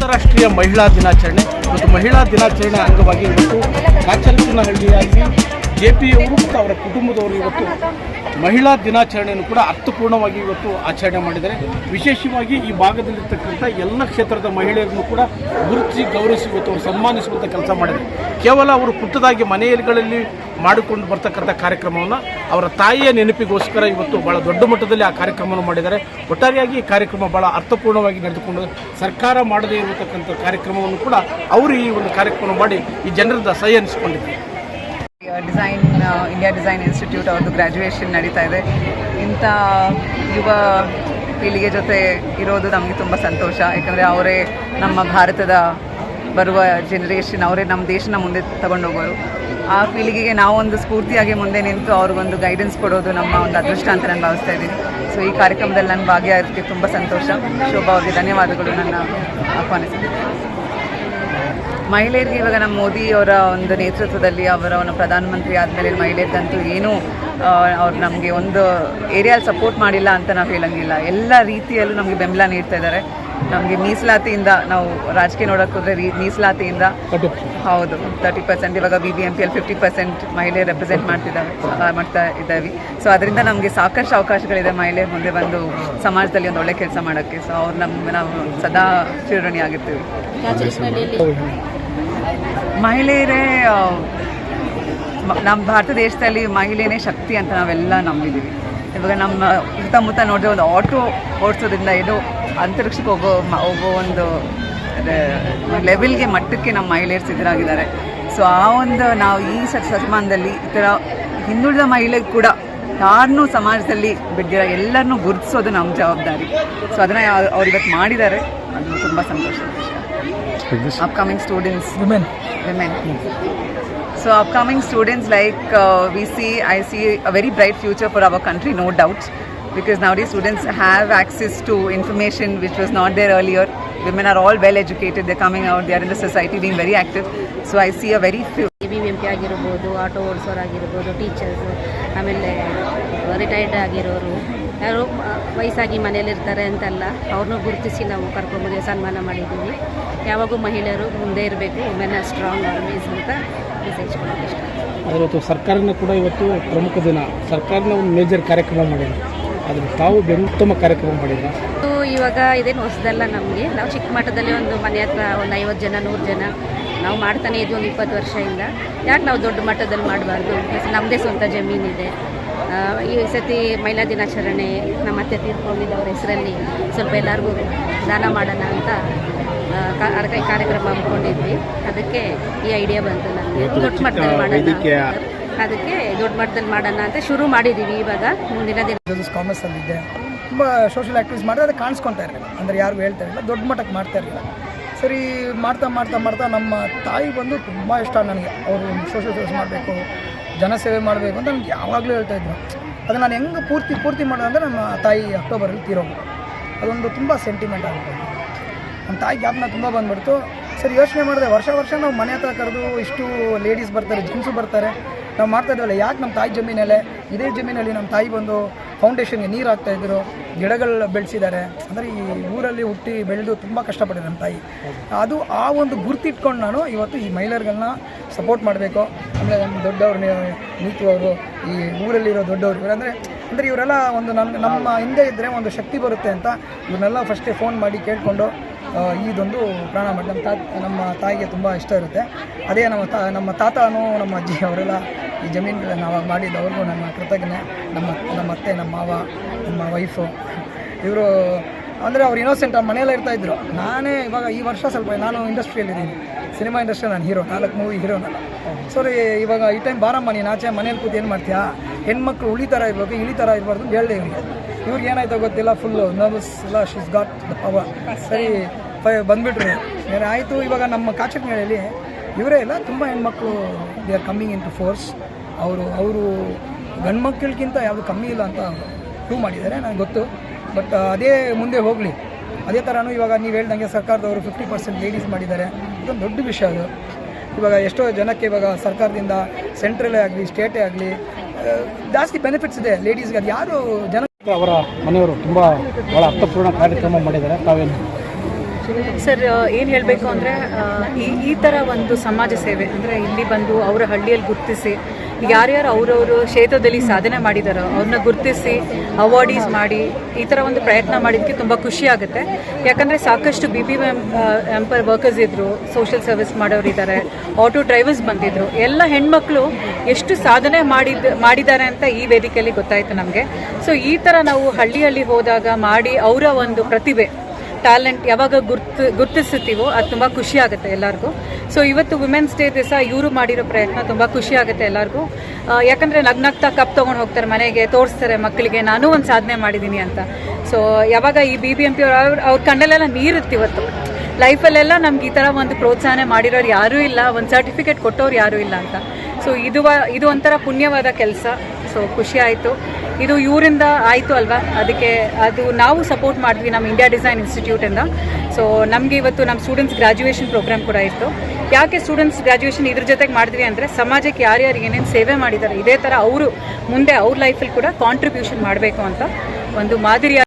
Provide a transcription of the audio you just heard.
ಅಂತಾರಾಷ್ಟ್ರೀಯ ಮಹಿಳಾ ದಿನಾಚರಣೆ. ಮತ್ತು ಮಹಿಳಾ ದಿನಾಚರಣೆ ಅಂಗವಾಗಿ ಇವತ್ತು ಕಾಚರಕನಹಳ್ಳಿಯಾಗಿ JP ಅವರು ಮತ್ತು ಅವರ ಕುಟುಂಬದವರು ಇವತ್ತು ಮಹಿಳಾ ದಿನಾಚರಣೆಯನ್ನು ಕೂಡ ಅರ್ಥಪೂರ್ಣವಾಗಿ ಇವತ್ತು ಆಚರಣೆ ಮಾಡಿದ್ದಾರೆ. ವಿಶೇಷವಾಗಿ ಈ ಭಾಗದಲ್ಲಿರ್ತಕ್ಕಂಥ ಎಲ್ಲ ಕ್ಷೇತ್ರದ ಮಹಿಳೆಯರನ್ನು ಕೂಡ ಗುರುತಿಸಿ ಗೌರವಿಸಿ ಇವತ್ತು ಅವರು ಸನ್ಮಾನಿಸುವಂಥ ಕೆಲಸ ಮಾಡಿದ್ದಾರೆ. ಕೇವಲ ಅವರು ಪುಟ್ಟದಾಗಿ ಮನೆಗಳಲ್ಲಿ ಮಾಡಿಕೊಂಡು ಬರ್ತಕ್ಕಂಥ ಕಾರ್ಯಕ್ರಮವನ್ನು ಅವರ ತಾಯಿಯ ನೆನಪಿಗೋಸ್ಕರ ಇವತ್ತು ಭಾಳ ದೊಡ್ಡ ಮಟ್ಟದಲ್ಲಿ ಆ ಕಾರ್ಯಕ್ರಮವನ್ನು ಮಾಡಿದ್ದಾರೆ. ಒಟ್ಟಾರೆಯಾಗಿ ಈ ಕಾರ್ಯಕ್ರಮ ಭಾಳ ಅರ್ಥಪೂರ್ಣವಾಗಿ ನಡೆದುಕೊಂಡು ಸರ್ಕಾರ ಮಾಡದೇ ಇರತಕ್ಕಂಥ ಕಾರ್ಯಕ್ರಮವನ್ನು ಕೂಡ ಅವರು ಈ ಒಂದು ಕಾರ್ಯಕ್ರಮ ಮಾಡಿ ಈ ಜನರದ ಸಹಿ ಅನ್ನಿಸಿಕೊಂಡಿದ್ದಾರೆ. ಇಂಡಿಯಾ ಡಿಸೈನ್ ಇನ್ಸ್ಟಿಟ್ಯೂಟ್ ಅವ್ರದ್ದು ಗ್ರ್ಯಾಜುಯೇಷನ್ ನಡೀತಾ ಇದೆ. ಇಂಥ ಯುವ ಪೀಳಿಗೆ ಜೊತೆ ಇರೋದು ನಮಗೆ ತುಂಬ ಸಂತೋಷ. ಯಾಕಂದರೆ ಅವರೇ ನಮ್ಮ ಭಾರತದ ಬರುವ ಜನರೇಷನ್, ಅವರೇ ನಮ್ಮ ದೇಶನ ಮುಂದೆ ತಗೊಂಡೋಗೋರು. ಆ ಪೀಳಿಗೆಗೆ ನಾವೊಂದು ಸ್ಫೂರ್ತಿಯಾಗಿ ಮುಂದೆ ನಿಂತು ಅವ್ರಿಗೊಂದು ಗೈಡೆನ್ಸ್ ಕೊಡೋದು ನಮ್ಮ ಒಂದು ಅದೃಷ್ಟ ಅಂತ ನಾನು ಭಾವಿಸ್ತಾ ಇದ್ದೀನಿ. ಸೊ ಈ ಕಾರ್ಯಕ್ರಮದಲ್ಲಿ ನಾನು ಭಾಗಿಯಾಗೋದಕ್ಕೆ ತುಂಬ ಸಂತೋಷ. ಶೋಭಾ ಅವರಿಗೆ ಧನ್ಯವಾದಗಳು ನನ್ನ ಆಹ್ವಾನಿಸಿದ್ದೀನಿ. ಮಹಿಳೆಯರಿಗೆ ಇವಾಗ ನಮ್ಮ ಮೋದಿ ಅವರ ಒಂದು ನೇತೃತ್ವದಲ್ಲಿ ಅವರ ಒಂದು ಪ್ರಧಾನಮಂತ್ರಿ ಆದಮೇಲೆ ಮಹಿಳೆಯರಿಗಂತೂ ಏನೂ ಅವ್ರು ನಮಗೆ ಒಂದು ಏರಿಯಲ್ಲಿ ಸಪೋರ್ಟ್ ಮಾಡಿಲ್ಲ ಅಂತ ನಾವು ಹೇಳಂಗಿಲ್ಲ. ಎಲ್ಲ ರೀತಿಯಲ್ಲೂ ನಮಗೆ ಬೆಂಬಲ ನೀಡ್ತಾ ಇದ್ದಾರೆ. ನಮಗೆ ಮೀಸಲಾತಿಯಿಂದ ನಾವು ರಾಜಕೀಯ ನೋಡೋಕೆ ಹೋದರೆ ಮೀಸಲಾತಿಯಿಂದ ಹೌದು 30%, ಇವಾಗ BBMPಯಲ್ಲಿ 50% ಮಹಿಳೆಯರು ರೆಪ್ರೆಸೆಂಟ್ ಮಾಡ್ತಾ ಇದ್ದಾವೆ. ಸೊ ಅದರಿಂದ ನಮಗೆ ಸಾಕಷ್ಟು ಅವಕಾಶಗಳಿದೆ ಮಹಿಳೆಯರು ಮುಂದೆ ಬಂದು ಸಮಾಜದಲ್ಲಿ ಒಂದು ಒಳ್ಳೆ ಕೆಲಸ ಮಾಡೋಕ್ಕೆ. ಸೊ ಅವ್ರು ನಾವು ಸದಾ ಚಿರಋಣಿಯಾಗಿರ್ತೀವಿ. ಮಹಿಳೆಯರೇ ನಮ್ಮ ಭಾರತ ದೇಶದಲ್ಲಿ ಮಹಿಳೆಯೇ ಶಕ್ತಿ ಅಂತ ನಾವೆಲ್ಲ ನಂಬಿದ್ದೀವಿ. ಇವಾಗ ನಮ್ಮ ಸುತ್ತಮುತ್ತ ನೋಡಿದ್ರೆ ಒಂದು ಆಟೋ ಓಡಿಸೋದ್ರಿಂದ ಏನೋ ಅಂತರಿಕ್ಷಕ್ಕೆ ಹೋಗೋ ಒಂದು ಲೆವೆಲ್ಗೆ ಮಟ್ಟಕ್ಕೆ ನಮ್ಮ ಮಹಿಳೆಯರು ಸಿದ್ಧರಾಗಿದ್ದಾರೆ. ಸೊ ಆ ಒಂದು ನಾವು ಈ ಶತಮಾನದಲ್ಲಿ ಈ ಥರ ಹಿಂದುಳಿದ ಮಹಿಳೆಗೆ ಕೂಡ ಯಾರನ್ನೂ ಸಮಾಜದಲ್ಲಿ ಬಿಡ್ದಿರ ಎಲ್ಲರನ್ನೂ ಗುರುತಿಸೋದು ನಮ್ಮ ಜವಾಬ್ದಾರಿ. ಸೊ ಅದನ್ನು ಅವ್ರು ಇವತ್ತು ಮಾಡಿದ್ದಾರೆ. ಅದು ತುಂಬ ಸಂತೋಷ. Upcoming students, women. So upcoming students, like I see a very bright future for our country, no doubt, because nowadays students have access to information which was not there earlier. Women are all well educated, they're coming out, they are in the society being very active. So I see a very few BBMP ಆಗಿರ್ಬೋದು, auto ಓಡಿಸೋರಾಗಿರ್ಬೋದು, teachers, ಆಮೇಲೆ retired ಆಗಿರೋರು, ಯಾರು ವಯಸ್ಸಾಗಿ ಮನೇಲಿರ್ತಾರೆ ಅಂತಲ್ಲ, ಅವ್ರನ್ನೂ ಗುರುತಿಸಿ ನಾವು ಕರ್ಕೊಂಬಂದು ಸನ್ಮಾನ ಮಾಡಿದ್ದೀವಿ. ಯಾವಾಗೂ ಮಹಿಳೆಯರು ಮುಂದೆ ಇರಬೇಕು, ವುಮೆನ್ ಆರ್ ಸ್ಟ್ರಾಂಗ್ ಆಲ್ವೇಸ್ ಅಂತ ಮೆಸೇಜ್ ಕೊಡೋಕ್ಕೆ ಇಷ್ಟ. ಇವತ್ತು ಸರ್ಕಾರನ ಕೂಡ ಇವತ್ತು ಪ್ರಮುಖ ದಿನ, ಸರ್ಕಾರನ ಒಂದು ಮೇಜರ್ ಕಾರ್ಯಕ್ರಮ ಮಾಡಿದ್ರು, ಆದರೆ ತಾವು ಉತ್ತಮ ಕಾರ್ಯಕ್ರಮ ಮಾಡಿದ್ರು. ಇವಾಗ ಇದೇನು ಹೊಸದಲ್ಲ ನಮಗೆ. ನಾವು ಚಿಕ್ಕ ಮಟ್ಟದಲ್ಲಿ ಒಂದು ಮನೆ ಹತ್ರ ಒಂದು 50 ಜನ 100 ಜನ ನಾವು ಮಾಡ್ತಾನೆ ಇದ್ವಿ ಒಂದು 20 ವರ್ಷದಿಂದ. ಯಾಕೆ ನಾವು ದೊಡ್ಡ ಮಟ್ಟದಲ್ಲಿ ಮಾಡಬಾರ್ದು? ನಮ್ಮದೇ ಸ್ವಂತ ಜಮೀನಿದೆ. ಈ ಸತಿ ಮಹಿಳಾ ದಿನಾಚರಣೆ ನಮ್ಮ ಅತ್ತೆ ತೀರ್ಕೊಂಡಿದ್ದವ್ರ ಹೆಸರಲ್ಲಿ ಸ್ವಲ್ಪ ಎಲ್ಲರಿಗೂ ದಾನ ಮಾಡೋಣ ಅಂತ ಕಾರ್ಯಕ್ರಮ ಹಮ್ಮಿಕೊಂಡಿದ್ವಿ. ಅದಕ್ಕೆ ಈ ಐಡಿಯಾ ಬಂತು ನಮಗೆ. ದೊಡ್ಡ ಮಟ್ಟದಲ್ಲಿ ಮಾಡೋಣ ಅಂತ ಶುರು ಮಾಡಿದ್ದೀವಿ. ಇವಾಗ ಮುಂದಿನ ದಿನ ಕಾಮರ್ಸಲ್ಲಿದ್ದೆ, ತುಂಬ ಸೋಷಿಯಲ್ ಆ್ಯಕ್ಟಿವಿಟೀಸ್ ಮಾಡಿದ್ರೆ ಅದು ಕಾಣಿಸ್ಕೊತಾ ಇರಲಿಲ್ಲ. ಅಂದರೆ ಯಾರು ಹೇಳ್ತಾ ಇರಲಿಲ್ಲ, ದೊಡ್ಡ ಮಟ್ಟಕ್ಕೆ ಮಾಡ್ತಾ ಇರಲಿಲ್ಲ. ಸರಿ ಮಾಡ್ತಾ ನಮ್ಮ ತಾಯಿ ಬಂದು ತುಂಬ ಇಷ್ಟ ನನಗೆ. ಅವರು ಸೋಷಿಯಲ್ ಸರ್ವಿಸ್ ಮಾಡಬೇಕು, ಜನಸೇವೆ ಮಾಡಬೇಕು ಅಂತ ನನಗೆ ಯಾವಾಗಲೂ ಹೇಳ್ತಾಯಿದ್ರು. ಅದು ನಾನು ಹೆಂಗೆ ಪೂರ್ತಿ ಮಾಡೋದಂದರೆ ನಮ್ಮ ತಾಯಿ ಅಕ್ಟೋಬರಲ್ಲಿ ತೀರೋದು. ಅದೊಂದು ತುಂಬ ಸೆಂಟಿಮೆಂಟ್ ಆಗುತ್ತೆ. ನಮ್ಮ ತಾಯಿ ಜ್ಞಾಪನ ತುಂಬ ಬಂದುಬಿಡ್ತು. ಸರಿ ಯೋಚನೆ ಮಾಡಿದೆ, ವರ್ಷ ನಾವು ಮನೆ ಹತ್ರ ಕರೆದು ಇಷ್ಟು ಲೇಡೀಸ್ ಬರ್ತಾರೆ, ಜೆಂಟ್ಸು ಬರ್ತಾರೆ, ನಾವು ಮಾಡ್ತಾಯಿದ್ವಲ್ಲ, ಯಾಕೆ ನಮ್ಮ ತಾಯಿ ಜಮೀನಲ್ಲೇ ಇದೇ ಜಮೀನಲ್ಲಿ ನಮ್ಮ ತಾಯಿ ಬಂದು ಫೌಂಡೇಶನ್ಗೆ ನೀರು ಹಾಕ್ತಾಯಿದ್ರು, ಗಿಡಗಳು ಬೆಳೆಸಿದ್ದಾರೆ. ಅಂದರೆ ಈ ಊರಲ್ಲಿ ಹುಟ್ಟಿ ಬೆಳೆದು ತುಂಬ ಕಷ್ಟಪಟ್ಟಿದ್ದಾರೆ ನಮ್ಮ ತಾಯಿ. ಅದು ಆ ಒಂದು ಗುರ್ತಿಟ್ಕೊಂಡು ನಾನು ಇವತ್ತು ಈ ಮಹಿಳೆಯರುಗಳನ್ನ ಸಪೋರ್ಟ್ ಮಾಡಬೇಕು. ಆಮೇಲೆ ನಮ್ಮ ದೊಡ್ಡವ್ರು ನೀತು ಅವರು, ಈ ಊರಲ್ಲಿರೋ ದೊಡ್ಡವರು ಅಂದರೆ ಇವರೆಲ್ಲ ಒಂದು ನಮ್ಮ ಹಿಂದೆ ಇದ್ದರೆ ಒಂದು ಶಕ್ತಿ ಬರುತ್ತೆ ಅಂತ ಇವನ್ನೆಲ್ಲ ಫಸ್ಟೇ ಫೋನ್ ಮಾಡಿ ಕೇಳಿಕೊಂಡು ಇದೊಂದು ಪ್ರಾಣ ಮಾಡಿ ನಮ್ಮ ತಾಯಿಗೆ ತುಂಬ ಇಷ್ಟ ಇರುತ್ತೆ. ಅದೇ ನಮ್ಮ ತಾತನೂ ನಮ್ಮ ಅಜ್ಜಿ ಅವರೆಲ್ಲ ಈ ಜಮೀನುಗಳನ್ನು ಅವಾಗ ಮಾಡಿದ್ದು, ಅವ್ರಿಗೂ ನನ್ನ ಕೃತಜ್ಞೆ. ನಮ್ಮ ಅತ್ತೆ, ನಮ್ಮ ಮಾವ, ನಮ್ಮ ವೈಫು, ಇವರು ಅಂದರೆ ಅವ್ರು ಇನ್ನೋಸೆಂಟ್ ಮನೆಯಲ್ಲೇ ಇರ್ತಾಯಿದ್ರು. ನಾನೇ ಇವಾಗ ಈ ವರ್ಷ ಸ್ವಲ್ಪ ನಾನು ಇಂಡಸ್ಟ್ರಿಯಲ್ಲಿದ್ದೀನಿ, ಸಿನಿಮಾ ಇಂಡಸ್ಟ್ರಿ, ನಾನು ಹೀರೋ, 4 ಮೂವಿ ಹೀರೋನಲ್ಲ. ಸರಿ ಇವಾಗ ಈ ಟೈಮ್ ಬಾರಮ್ಮ ನೀನು ಆಚೆ ಮನೇಲಿ ಕೂತು ಏನು ಮಾಡ್ತೀಯಾ, ಹೆಣ್ಮಕ್ಳು ಇಳಿ ಥರ ಇರಬಾರ್ದು ಅಂತ ಹೇಳಿದೆ ಇವ್ರಿಗೆ ಏನಾಯ್ತೋ ಗೊತ್ತಿಲ್ಲ, ಫುಲ್ಲು ನರ್ವಸ್ ಎಲ್ಲ, ಶೀಸ್ ಗಾಟ್ ದ ಪವರ್. ಸರಿ ಬಂದುಬಿಟ್ರು. ಬೇರೆ ಆಯಿತು. ಇವಾಗ ನಮ್ಮ ಕಾಚಕನಹಳ್ಳಿಯಲ್ಲಿ ಇವರೇ ಇಲ್ಲ, ತುಂಬ ಹೆಣ್ಮಕ್ಳು they are coming into force. ಅವರು ಗಂಡು ಮಕ್ಕಳಿಗಿಂತ ಯಾವುದು ಕಮ್ಮಿ ಇಲ್ಲ ಅಂತ ಪ್ರೂವ್ ಮಾಡಿದ್ದಾರೆ, ನನಗೆ ಗೊತ್ತು. ಬಟ್ ಅದೇ ಮುಂದೆ ಹೋಗಲಿ. ಅದೇ ಥರನೂ ಇವಾಗ ನೀವು ಹೇಳ್ದಂಗೆ ಸರ್ಕಾರದವರು 50% ಲೇಡೀಸ್ ಮಾಡಿದ್ದಾರೆ. ಇದೊಂದು ದೊಡ್ಡ ವಿಷಯ. ಅದು ಇವಾಗ ಎಷ್ಟೋ ಜನಕ್ಕೆ ಇವಾಗ ಸರ್ಕಾರದಿಂದ ಸೆಂಟ್ರಲ್ಲೇ ಆಗಲಿ ಸ್ಟೇಟೇ ಆಗಲಿ ಜಾಸ್ತಿ ಬೆನಿಫಿಟ್ಸ್ ಇದೆ ಲೇಡೀಸ್ಗೆ. ಅದು ಯಾರು ಜನ ಅವರ ಮನೆಯವರು ತುಂಬ ಭಾಳ ಅರ್ಥಪೂರ್ಣ ಕಾರ್ಯಕ್ರಮ ಮಾಡಿದ್ದಾರೆ. ತಾವೇನು ಸರ್ ಏನು ಹೇಳಬೇಕು ಅಂದರೆ ಈ ಥರ ಒಂದು ಸಮಾಜ ಸೇವೆ ಅಂದರೆ ಇಲ್ಲಿ ಬಂದು ಅವರ ಹಳ್ಳಿಯಲ್ಲಿ ಗುರುತಿಸಿ ಯಾರ್ಯಾರು ಅವರವರು ಕ್ಷೇತ್ರದಲ್ಲಿ ಸಾಧನೆ ಮಾಡಿದಾರೋ ಅವ್ರನ್ನ ಗುರುತಿಸಿ ಅವಾರ್ಡೀಸ್ ಮಾಡಿ ಈ ಥರ ಒಂದು ಪ್ರಯತ್ನ ಮಾಡಿದ್ದಕ್ಕೆ ತುಂಬ ಖುಷಿ ಆಗುತ್ತೆ. ಯಾಕಂದರೆ ಸಾಕಷ್ಟು BBMP ವರ್ಕರ್ಸ್ ಇದ್ದರು, ಸೋಷಿಯಲ್ ಸರ್ವಿಸ್ ಮಾಡೋರು ಇದ್ದಾರೆ, ಆಟೋ ಡ್ರೈವರ್ಸ್ ಬಂದಿದ್ದರು. ಎಲ್ಲ ಹೆಣ್ಮಕ್ಳು ಎಷ್ಟು ಸಾಧನೆ ಮಾಡಿದ್ದಾರೆ ಅಂತ ಈ ವೇದಿಕೆಯಲ್ಲಿ ಗೊತ್ತಾಯಿತು ನಮಗೆ. ಸೊ ಈ ಥರ ನಾವು ಹಳ್ಳಿಯಲ್ಲಿ ಹೋದಾಗ ಮಾಡಿ ಅವರ ಒಂದು ಪ್ರತಿಭೆ ಟ್ಯಾಲೆಂಟ್ ಯಾವಾಗ ಗುರ್ತಿಸುತ್ತೀವೋ ಅದು ತುಂಬ ಖುಷಿ ಆಗುತ್ತೆ ಎಲ್ಲರಿಗೂ. ಸೊ ಇವತ್ತು ವುಮೆನ್ಸ್ ಡೇ ದಿವಸ ಇವರು ಮಾಡಿರೋ ಪ್ರಯತ್ನ ತುಂಬ ಖುಷಿ ಆಗುತ್ತೆ ಎಲ್ಲರಿಗೂ. ಯಾಕಂದರೆ ನಗ್ನಗ್ತಾ ಕಪ್ ತೊಗೊಂಡು ಹೋಗ್ತಾರೆ ಮನೆಗೆ, ತೋರಿಸ್ತಾರೆ ಮಕ್ಕಳಿಗೆ ನಾನೂ ಒಂದು ಸಾಧನೆ ಮಾಡಿದ್ದೀನಿ ಅಂತ. ಸೊ ಯಾವಾಗ ಈ BBMP ಅವ್ರ ಕಣ್ಣಲ್ಲೆಲ್ಲ ನೀರಿತ್ತು ಇವತ್ತು. ಲೈಫಲ್ಲೆಲ್ಲ ನಮ್ಗೆ ಈ ಥರ ಒಂದು ಪ್ರೋತ್ಸಾಹನೆ ಮಾಡಿರೋರು ಯಾರೂ ಇಲ್ಲ, ಒಂದು ಸರ್ಟಿಫಿಕೇಟ್ ಕೊಟ್ಟವ್ರು ಯಾರೂ ಇಲ್ಲ ಅಂತ. ಸೊ ಇದು ಒಂಥರ ಪುಣ್ಯವಾದ ಕೆಲಸ. ಸೊ ಖುಷಿ ಆಯಿತು. ಇದು ಇವರಿಂದ ಆಯಿತು ಅಲ್ವಾ, ಅದಕ್ಕೆ ಅದು ನಾವು ಸಪೋರ್ಟ್ ಮಾಡಿದ್ವಿ ನಮ್ಮ ಇಂಡಿಯಾ ಡಿಸೈನ್ ಇನ್ಸ್ಟಿಟ್ಯೂಟಿಂದ. ಸೊ ನಮಗೆ ಇವತ್ತು ನಮ್ಮ ಸ್ಟೂಡೆಂಟ್ಸ್ ಗ್ರ್ಯಾಜುಯೇಷನ್ ಪ್ರೋಗ್ರಾಮ್ ಕೂಡ ಇತ್ತು. ಯಾಕೆ ಸ್ಟೂಡೆಂಟ್ಸ್ ಗ್ರ್ಯಾಜುಯೇಷನ್ ಇದ್ರ ಜೊತೆಗೆ ಮಾಡಿದ್ವಿ ಅಂದರೆ ಸಮಾಜಕ್ಕೆ ಯಾರ್ಯಾರು ಏನೇನು ಸೇವೆ ಮಾಡಿದ್ದಾರೆ ಇದೇ ಥರ ಅವರು ಮುಂದೆ ಅವ್ರ ಲೈಫಲ್ಲಿ ಕೂಡ ಕಾಂಟ್ರಿಬ್ಯೂಷನ್ ಮಾಡಬೇಕು ಅಂತ ಒಂದು ಮಾದರಿಯ